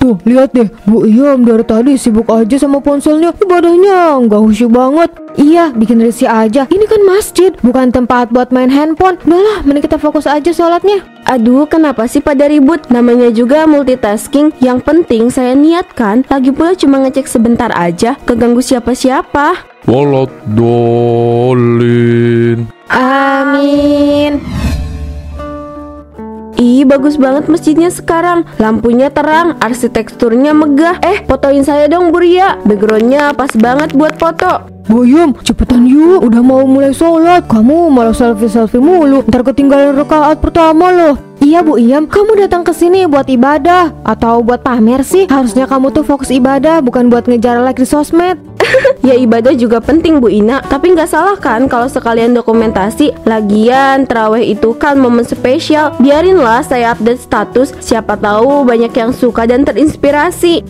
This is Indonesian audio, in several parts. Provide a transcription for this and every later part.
Tuh, lihat deh, Bu Iyam dari tadi sibuk aja sama ponselnya. Ibadahnya nggak khusyuk banget. Iya, bikin risih aja. Ini kan masjid, bukan tempat buat main handphone. Udahlah, mending kita fokus aja sholatnya. Aduh, kenapa sih pada ribut? Namanya juga multitasking. Yang penting saya niatkan. Lagi pula cuma ngecek sebentar aja. Keganggu siapa-siapa. Walat dolin. Amin. Ih, bagus banget masjidnya sekarang. Lampunya terang, arsitekturnya megah. Fotoin saya dong, Bu Ria. Backgroundnya pas banget buat foto. Bu Iyam, cepetan yuk. Udah mau mulai sholat. Kamu malah selfie-selfie mulu. Ntar ketinggalan rakaat pertama loh. Iya Bu Iyam, kamu datang ke sini buat ibadah atau buat pamer sih? Harusnya kamu tuh fokus ibadah, bukan buat ngejar like di sosmed. Ya ibadah juga penting Bu Ina, tapi nggak salah kan kalau sekalian dokumentasi. Lagian terawih itu kan momen spesial. Biarinlah saya update status, siapa tahu banyak yang suka dan terinspirasi.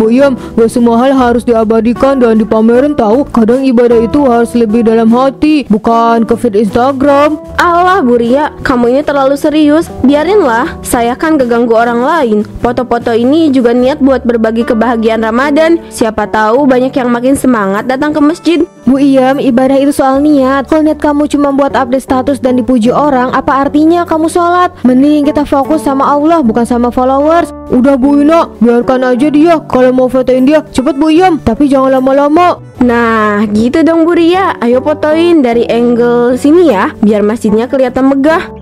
Bu Iyam, gak semua hal harus diabadikan dan dipamerin tahu. Kadang ibadah itu harus lebih dalam hati, bukan ke feed Instagram. Allah Bu Ria, kamu ini terlalu serius. Biarinlah, saya kan ganggu orang lain. Foto-foto ini juga niat buat berbagi kebahagiaan Ramadan. Siapa tahu banyak yang makin semangat datang ke masjid. Bu Iyam, ibadah itu soal niat. Kalau niat kamu cuma buat update status dan dipuji orang, apa artinya kamu sholat? Mending kita fokus sama Allah, bukan sama followers. Udah Bu Ina, biarkan aja dia. Kalau mau fotoin dia, cepet Bu Iyam, tapi jangan lama-lama. Nah, gitu dong Bu Ria. Ayo fotoin dari angle sini ya, biar masjidnya kelihatan megah.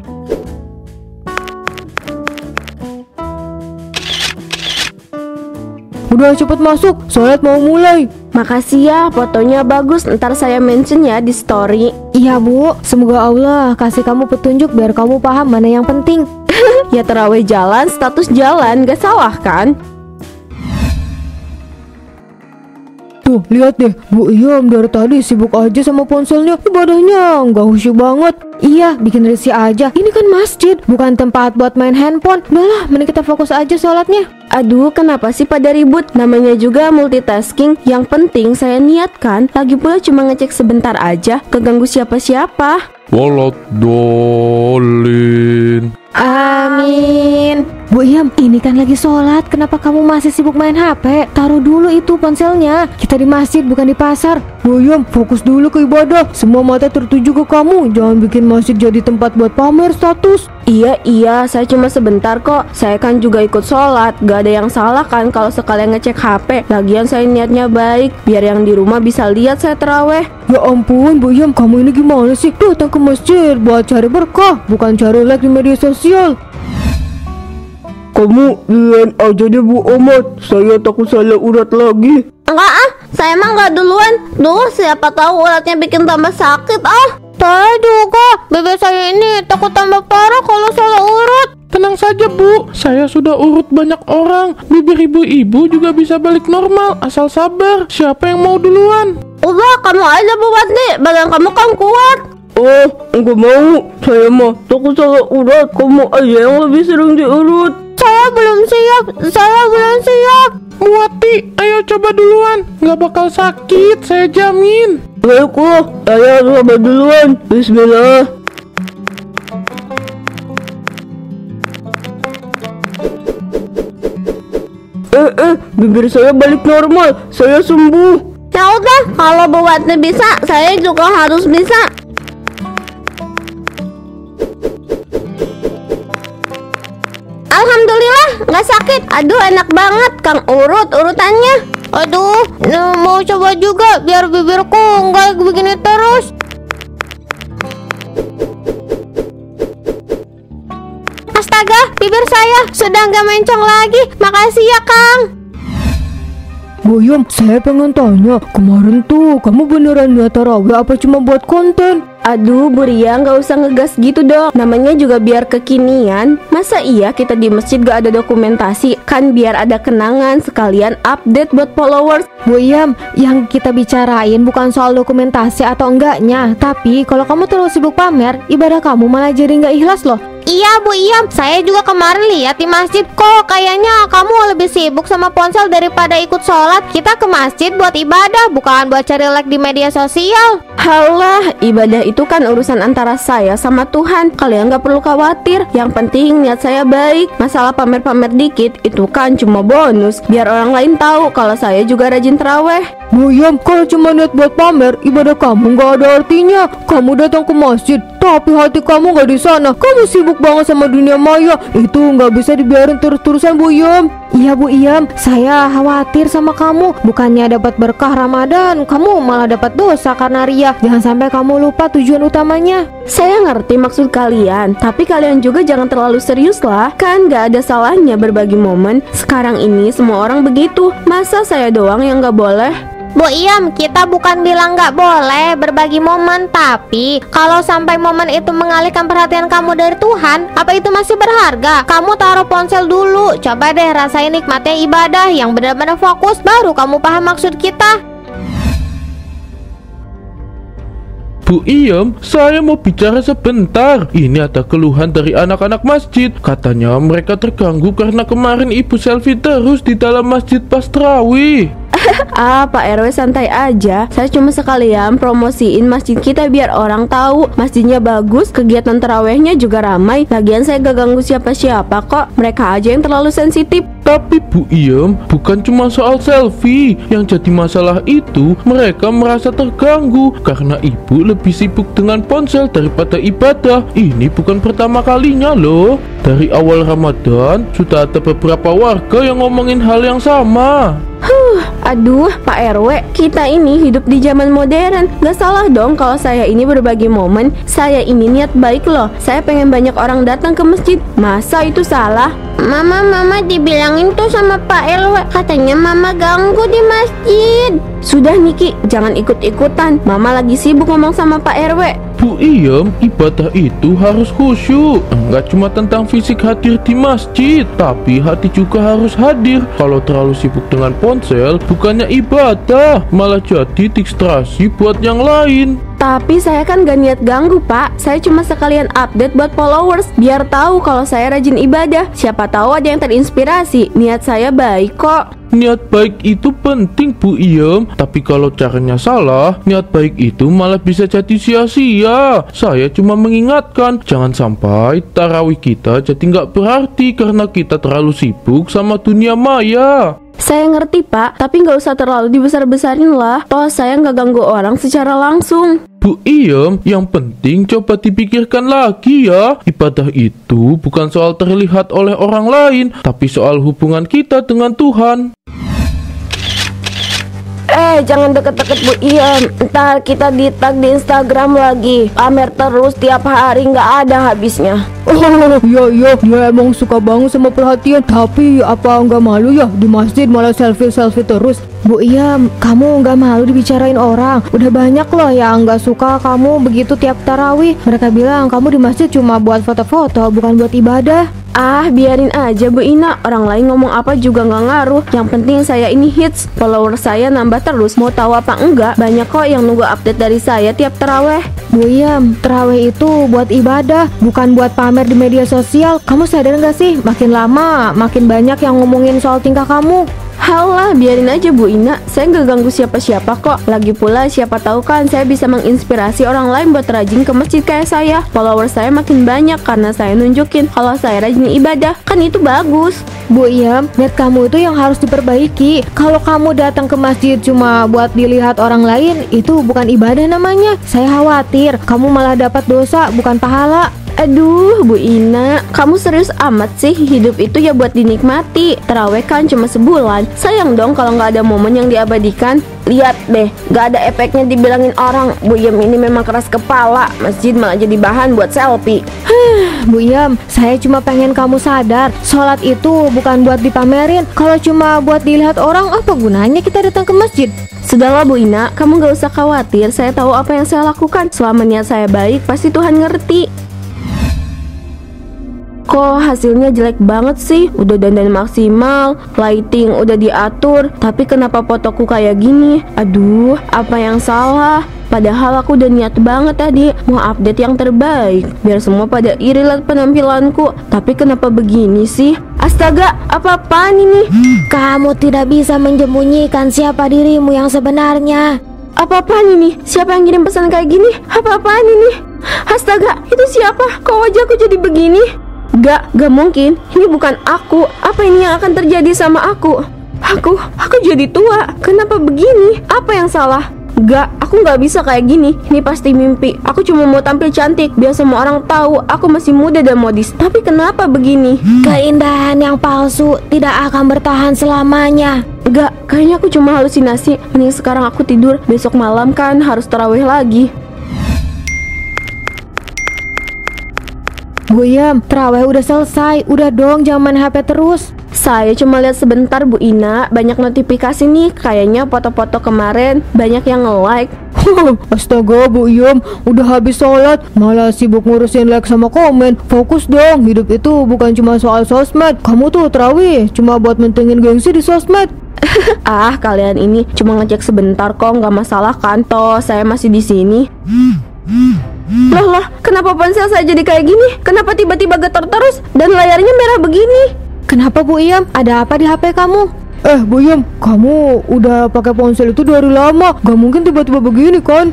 Udah cepet masuk, sholat mau mulai. Makasih ya, fotonya bagus. Ntar saya mention ya di story. Iya Bu, semoga Allah kasih kamu petunjuk biar kamu paham mana yang penting. Ya terawih jalan, status jalan, gak salah kan? Tuh, lihat deh, Bu Iyam dari tadi sibuk aja sama ponselnya. Ibadahnya nggak khusyuk banget. Iya, bikin risih aja. Ini kan masjid, bukan tempat buat main handphone. Udahlah, mending kita fokus aja sholatnya. Aduh, kenapa sih pada ribut? Namanya juga multitasking. Yang penting saya niatkan. Lagi pula cuma ngecek sebentar aja. Keganggu siapa-siapa. Walat dolin. Amin. Bu Iyam, ini kan lagi sholat. Kenapa kamu masih sibuk main HP? Taruh dulu itu ponselnya. Kita di masjid, bukan di pasar. Bu Iyam, fokus dulu ke ibadah. Semua mata tertuju ke kamu. Jangan bikin masjid jadi tempat buat pamer status. Iya, saya cuma sebentar kok. Saya kan juga ikut sholat. Gak ada yang salah kan kalau sekalian ngecek HP. Lagian saya niatnya baik, biar yang di rumah bisa lihat saya terawih. Ya ampun, Bu Iyam, kamu ini gimana sih? Datang ke masjid buat cari berkah, bukan cari like di media sosial. Kamu lihat aja deh Bu Omat, saya takut salah urat lagi. Enggak saya emang gak duluan. Duh, siapa tahu uratnya bikin tambah sakit Saya juga, bebek saya ini takut tambah parah kalau salah urat. Tenang saja Bu, saya sudah urut banyak orang. Bibir ibu-ibu juga bisa balik normal, asal sabar. Siapa yang mau duluan? Udah, kamu aja Bu Watni, badan kamu kan kuat. Oh, enggak mau. Saya mah takut salah urat. Kamu aja yang lebih sering diurut. Saya belum siap. Bu Wati, ayo coba duluan. Nggak bakal sakit, saya jamin. Baiklah, saya coba duluan. Bismillah. Bibir saya balik normal. Saya sembuh. Ya udah, kalau Bu Watni bisa, saya juga harus bisa. Alhamdulillah, nggak sakit. Aduh, enak banget, Kang urut urutannya. Aduh, mau coba juga biar bibirku nggak begini terus. Astaga, bibir saya sudah nggak mencong lagi. Makasih ya, Kang. Bu Iyam, saya pengen tanya, kemarin tuh kamu beneran niat tarawih apa cuma buat konten? Aduh, Bu Ria, nggak usah ngegas gitu dong. Namanya juga biar kekinian. Masa iya kita di masjid gak ada dokumentasi? Kan biar ada kenangan, sekalian update buat followers. Bu Iyam, yang kita bicarain bukan soal dokumentasi atau enggaknya, tapi kalau kamu terlalu sibuk pamer, ibadah kamu malah jadi nggak ikhlas loh. Iya Bu Iyam, saya juga kemarin lihat di masjid. Kok kayaknya kamu lebih sibuk sama ponsel daripada ikut sholat. Kita ke masjid buat ibadah, bukan buat cari like di media sosial. Halah, ibadah itu kan urusan antara saya sama Tuhan. Kalian gak perlu khawatir. Yang penting niat saya baik. Masalah pamer-pamer dikit itu kan cuma bonus, biar orang lain tahu kalau saya juga rajin terawih. Bu Iyam, kalau cuma niat buat pamer, ibadah kamu nggak ada artinya. Kamu datang ke masjid, tapi hati kamu nggak di sana. Kamu sibuk banget sama dunia maya. Itu nggak bisa dibiarin terus-terusan, Bu Iyam. Iya Bu Iyam, saya khawatir sama kamu. Bukannya dapat berkah Ramadan, kamu malah dapat dosa karena ria. Jangan sampai kamu lupa tujuan utamanya. Saya ngerti maksud kalian, tapi kalian juga jangan terlalu serius lah. Kan gak ada salahnya berbagi momen. Sekarang ini semua orang begitu. Masa saya doang yang gak boleh? Bu Iyam, kita bukan bilang nggak boleh berbagi momen, tapi kalau sampai momen itu mengalihkan perhatian kamu dari Tuhan, apa itu masih berharga? Kamu taruh ponsel dulu, coba deh rasain nikmatnya ibadah yang benar-benar fokus, baru kamu paham maksud kita. Bu Iyam, saya mau bicara sebentar. Ini ada keluhan dari anak-anak masjid. Katanya mereka terganggu karena kemarin ibu selfie terus di dalam masjid pas tarawih. Pak RW santai aja. Saya cuma sekalian promosiin masjid kita biar orang tahu masjidnya bagus, kegiatan terawihnya juga ramai. Lagian saya gak ganggu siapa-siapa kok. Mereka aja yang terlalu sensitif. Tapi Bu Iyam, bukan cuma soal selfie. Yang jadi masalah itu mereka merasa terganggu karena ibu lebih sibuk dengan ponsel daripada ibadah. Ini bukan pertama kalinya loh. Dari awal Ramadan sudah ada beberapa warga yang ngomongin hal yang sama. Aduh, Pak RW, kita ini hidup di zaman modern. Gak salah dong kalau saya ini berbagi momen. Saya ini niat baik loh. Saya pengen banyak orang datang ke masjid. Masa itu salah? Mama dibilangin tuh sama Pak RW, katanya mama ganggu di masjid. Sudah Niki, jangan ikut-ikutan. Mama lagi sibuk ngomong sama Pak RW. Bu Iyam, ibadah itu harus khusyuk. Enggak cuma tentang fisik hadir di masjid, tapi hati juga harus hadir. Kalau terlalu sibuk dengan ponsel, bukannya ibadah, malah jadi distraksi buat yang lain. Tapi saya kan gak niat ganggu Pak. Saya cuma sekalian update buat followers, biar tahu kalau saya rajin ibadah. Siapa tahu ada yang terinspirasi. Niat saya baik kok. Niat baik itu penting Bu Iyam, tapi kalau caranya salah, niat baik itu malah bisa jadi sia-sia. Saya cuma mengingatkan, jangan sampai tarawih kita jadi nggak berarti karena kita terlalu sibuk sama dunia maya. Saya ngerti Pak, tapi nggak usah terlalu dibesar-besarin lah. Toh saya nggak ganggu orang secara langsung. Bu Iyam, yang penting coba dipikirkan lagi ya. Ibadah itu bukan soal terlihat oleh orang lain, tapi soal hubungan kita dengan Tuhan. Jangan deket-deket Bu Iyam. Ntar kita di-tag di Instagram lagi. Pamer terus tiap hari, nggak ada habisnya. Oh iya, dia emang suka banget sama perhatian. Tapi apa nggak malu ya di masjid malah selfie terus? Bu Iyam, kamu nggak malu dibicarain orang? Udah banyak loh yang nggak suka kamu begitu tiap tarawih. Mereka bilang kamu di masjid cuma buat foto-foto, bukan buat ibadah. Biarin aja Bu Ina. Orang lain ngomong apa juga nggak ngaruh. Yang penting saya ini hits, follower saya nambah terus. Mau tahu apa enggak, banyak kok yang nunggu update dari saya tiap taraweh. Bu Iyam, tarawih itu buat ibadah, bukan buat pamer di media sosial. Kamu sadar nggak sih, makin lama makin banyak yang ngomongin soal tingkah kamu. Halah, biarin aja Bu Ina. Saya nggak ganggu siapa-siapa kok. Lagi pula siapa tahu kan saya bisa menginspirasi orang lain buat rajin ke masjid kayak saya. Follower saya makin banyak karena saya nunjukin kalau saya rajin ibadah. Kan itu bagus. Bu Iyam, niat kamu itu yang harus diperbaiki. Kalau kamu datang ke masjid cuma buat dilihat orang lain, itu bukan ibadah namanya. Saya khawatir kamu malah dapat dosa, bukan pahala. Aduh Bu Ina, kamu serius amat sih. Hidup itu ya buat dinikmati. Taraweh kan cuma sebulan. Sayang dong kalau nggak ada momen yang diabadikan. Lihat deh, nggak ada efeknya dibilangin orang. Bu Iyam ini memang keras kepala. Masjid malah jadi bahan buat selfie. Bu Iyam, saya cuma pengen kamu sadar, sholat itu bukan buat dipamerin. Kalau cuma buat dilihat orang, apa gunanya kita datang ke masjid? Sudahlah Bu Ina, kamu gak usah khawatir. Saya tahu apa yang saya lakukan. Selama niat saya baik, pasti Tuhan ngerti. Kok hasilnya jelek banget sih? Udah dandan maksimal, lighting udah diatur, tapi kenapa fotoku kayak gini? Aduh, apa yang salah? Padahal aku udah niat banget tadi mau update yang terbaik biar semua pada iri liat penampilanku. Tapi kenapa begini sih? Astaga, apa-apaan ini? Kamu tidak bisa menyembunyikan siapa dirimu yang sebenarnya. Apa-apaan ini? Siapa yang kirim pesan kayak gini? Apa-apaan ini? Astaga, itu siapa? Kok wajahku jadi begini? Gak mungkin. Ini bukan aku. Apa ini yang akan terjadi sama aku? Aku jadi tua. Kenapa begini? Apa yang salah? Aku nggak bisa kayak gini. Ini pasti mimpi. Aku cuma mau tampil cantik biar semua orang tahu aku masih muda dan modis. Tapi kenapa begini? Keindahan yang palsu tidak akan bertahan selamanya. Kayaknya aku cuma halusinasi. Mending sekarang aku tidur. Besok malam kan harus tarawih lagi. Bu Iem, terawih udah selesai. Udah dong, jangan main HP terus. Saya cuma lihat sebentar Bu Ina. Banyak notifikasi nih. Kayaknya foto-foto kemarin banyak yang nge-like. Astaga Bu Iem, udah habis sholat malah sibuk ngurusin like sama komen. Fokus dong, hidup itu bukan cuma soal sosmed. Kamu tuh terawih cuma buat mentingin gengsi di sosmed. Kalian ini cuma ngecek sebentar kok, nggak masalah kan? Toh saya masih di sini. Loh, kenapa ponsel saya jadi kayak gini? Kenapa tiba-tiba getar terus dan layarnya merah begini? Kenapa Bu Iem? Ada apa di HP kamu? Bu Iem, kamu udah pakai ponsel itu dari lama. Gak mungkin tiba-tiba begini kan?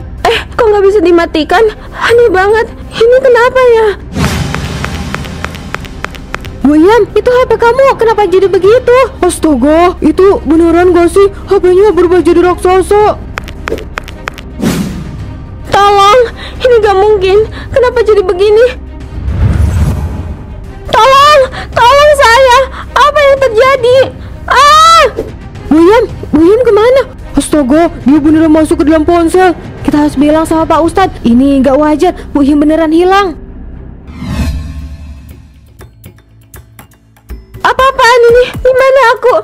Kok nggak bisa dimatikan? Aneh banget. Ini kenapa ya? Bu Iem, itu HP kamu kenapa jadi begitu? Astaga, itu beneran gak sih? HP-nya berubah jadi raksasa. Tolong, ini gak mungkin. Kenapa jadi begini? Tolong saya. Apa yang terjadi? Bu Iem kemana? Astaga, dia beneran masuk ke dalam ponsel. Kita harus bilang sama Pak Ustadz. Ini nggak wajar, Bu Iem beneran hilang. Apa-apaan ini? Di mana aku?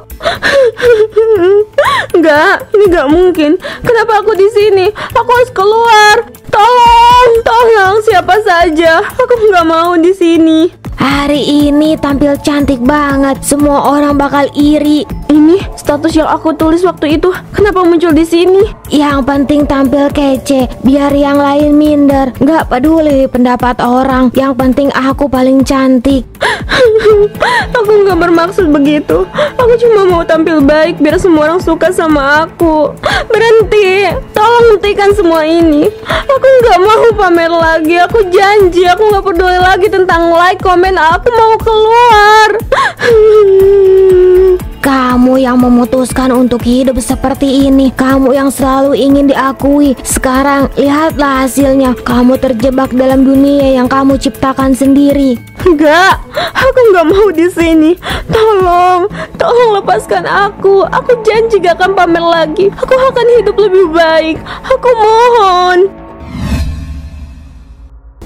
Ini nggak mungkin. Kenapa aku di sini? Aku harus keluar. Tolong, siapa saja. Aku nggak mau di sini. Hari ini tampil cantik banget. Semua orang bakal iri. Ini status yang aku tulis waktu itu. Kenapa muncul di sini? Yang penting tampil kece, biar yang lain minder. Nggak peduli pendapat orang. Yang penting aku paling cantik. Aku nggak bermaksud begitu. Aku cuma mau tampil baik biar semua orang suka sama aku. Berhenti. Tolong hentikan semua ini. Aku nggak mau pamer lagi. Aku janji aku nggak peduli lagi tentang like, komen. Aku mau keluar. Kamu yang memutuskan untuk hidup seperti ini. Kamu yang selalu ingin diakui. Sekarang lihatlah hasilnya. Kamu terjebak dalam dunia yang kamu ciptakan sendiri. Aku nggak mau di sini. Tolong lepaskan aku. Aku janji gak akan pamer lagi. Aku akan hidup lebih baik. Aku mohon.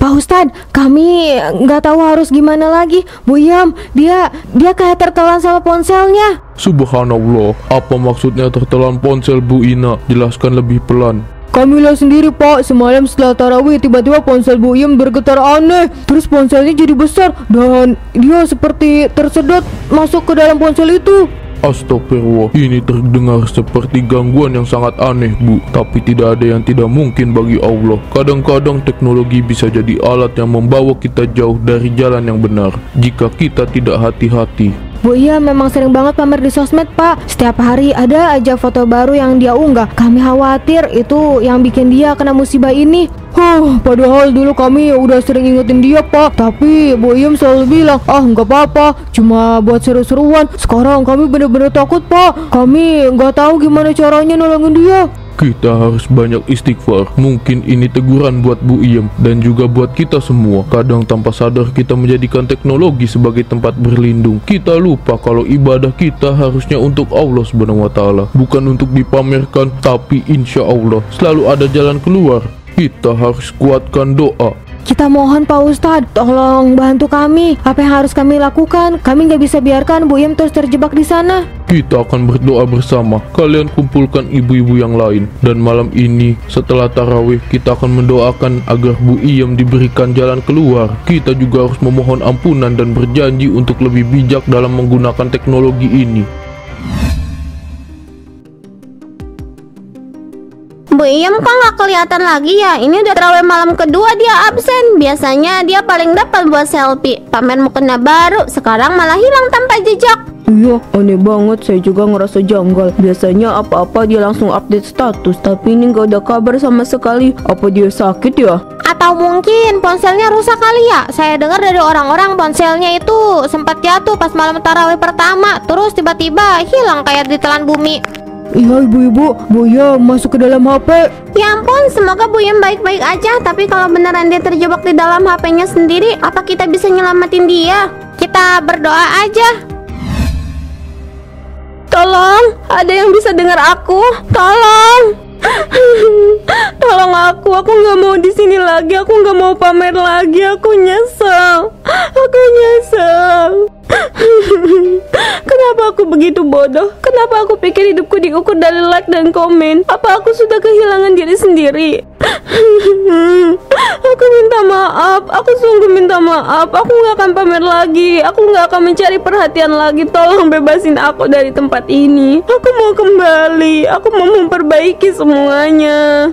Pak Ustadz, kami nggak tahu harus gimana lagi. Bu Iem, dia kayak tertelan sama ponselnya. Subhanallah, apa maksudnya tertelan ponsel Bu Ina? Jelaskan lebih pelan. Kami lihat sendiri Pak, semalam setelah tarawih tiba-tiba ponsel Bu Iem bergetar aneh. Terus ponselnya jadi besar dan dia seperti tersedot masuk ke dalam ponsel itu. Astagfirullah, ini terdengar seperti gangguan yang sangat aneh Bu. Tapi tidak ada yang tidak mungkin bagi Allah. Kadang-kadang teknologi bisa jadi alat yang membawa kita jauh dari jalan yang benar jika kita tidak hati-hati. Bu Iem memang sering banget pamer di sosmed Pak. Setiap hari ada aja foto baru yang dia unggah. Kami khawatir itu yang bikin dia kena musibah ini. Padahal dulu kami udah sering ingetin dia Pak. Tapi Bu Iem selalu bilang, nggak apa-apa, cuma buat seru-seruan. Sekarang kami bener-bener takut Pak. Kami nggak tahu gimana caranya nolongin dia. Kita harus banyak istighfar. Mungkin ini teguran buat Bu Iem dan juga buat kita semua. Kadang tanpa sadar kita menjadikan teknologi sebagai tempat berlindung. Kita lupa kalau ibadah kita harusnya untuk Allah SWT, bukan untuk dipamerkan. Tapi insya Allah selalu ada jalan keluar. Kita harus kuatkan doa. Kita mohon Pak Ustadz, tolong bantu kami. Apa yang harus kami lakukan? Kami nggak bisa biarkan Bu Iem terus terjebak di sana. Kita akan berdoa bersama. Kalian kumpulkan ibu-ibu yang lain. Dan malam ini setelah tarawih kita akan mendoakan agar Bu Iem diberikan jalan keluar. Kita juga harus memohon ampunan dan berjanji untuk lebih bijak dalam menggunakan teknologi ini. Bu Iem kok nggak kelihatan lagi ya? Ini udah terawih malam kedua dia absen. Biasanya dia paling depan buat selfie, pamer mukena baru. Sekarang malah hilang tanpa jejak. Iya, aneh banget. Saya juga ngerasa janggal. Biasanya apa-apa dia langsung update status, tapi ini nggak ada kabar sama sekali. Apa dia sakit ya? Atau mungkin ponselnya rusak kali ya? Saya dengar dari orang-orang ponselnya itu sempat jatuh pas malam tarawih pertama, terus tiba-tiba hilang kayak ditelan bumi. Iya ibu-ibu, Bu Iem masuk ke dalam HP. Ya ampun, semoga Bu Iem baik-baik aja. Tapi kalau beneran dia terjebak di dalam HP-nya sendiri, apa kita bisa nyelamatin dia? Kita berdoa aja. Tolong, ada yang bisa dengar aku? Tolong. Tolong aku nggak mau di sini lagi. Aku nggak mau pamer lagi. Aku nyesel. Kenapa aku begitu bodoh? Kenapa aku pikir hidupku diukur dari like dan komen? Apa aku sudah kehilangan diri sendiri? Aku minta maaf. Aku sungguh minta maaf. Aku nggak akan pamer lagi. Aku nggak akan mencari perhatian lagi. Tolong bebasin aku dari tempat ini. Aku mau kembali. Aku mau memperbaiki semuanya.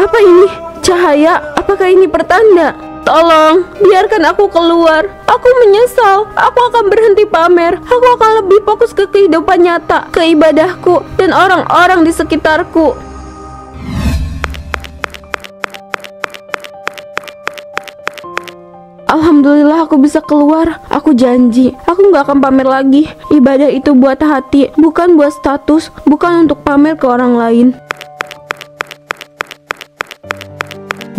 Apa ini? Cahaya? Apakah ini pertanda? Tolong, biarkan aku keluar. Aku menyesal. Aku akan berhenti pamer. Aku akan lebih fokus ke kehidupan nyata, ke ibadahku, dan orang-orang di sekitarku. Alhamdulillah aku bisa keluar. Aku janji, aku gak akan pamer lagi. Ibadah itu buat hati, bukan buat status, bukan untuk pamer ke orang lain.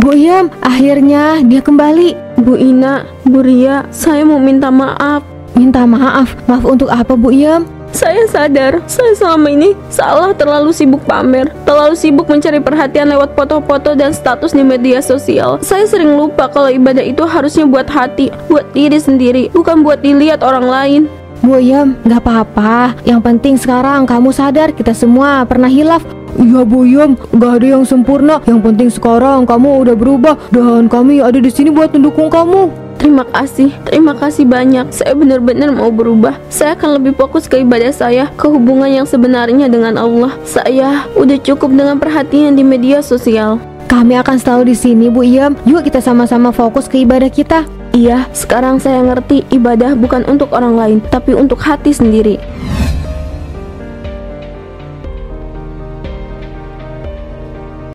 Bu Iem, akhirnya dia kembali. Bu Ina, Bu Ria, saya mau minta maaf. Minta maaf? Maaf untuk apa Bu Iem? Saya sadar, saya selama ini salah, terlalu sibuk pamer, terlalu sibuk mencari perhatian lewat foto-foto dan status di media sosial. Saya sering lupa kalau ibadah itu harusnya buat hati, buat diri sendiri, bukan buat dilihat orang lain. Bu Iem, gak apa-apa. Yang penting sekarang kamu sadar kita semua pernah hilaf. Iya Bu Iem, gak ada yang sempurna. Yang penting sekarang kamu udah berubah dan kami ada di sini buat mendukung kamu. Terima kasih banyak. Saya benar-benar mau berubah. Saya akan lebih fokus ke ibadah saya, ke hubungan yang sebenarnya dengan Allah. Saya udah cukup dengan perhatian di media sosial. Kami akan selalu di sini Bu Iem. Yuk kita sama-sama fokus ke ibadah kita. Iya, sekarang saya ngerti ibadah bukan untuk orang lain, tapi untuk hati sendiri.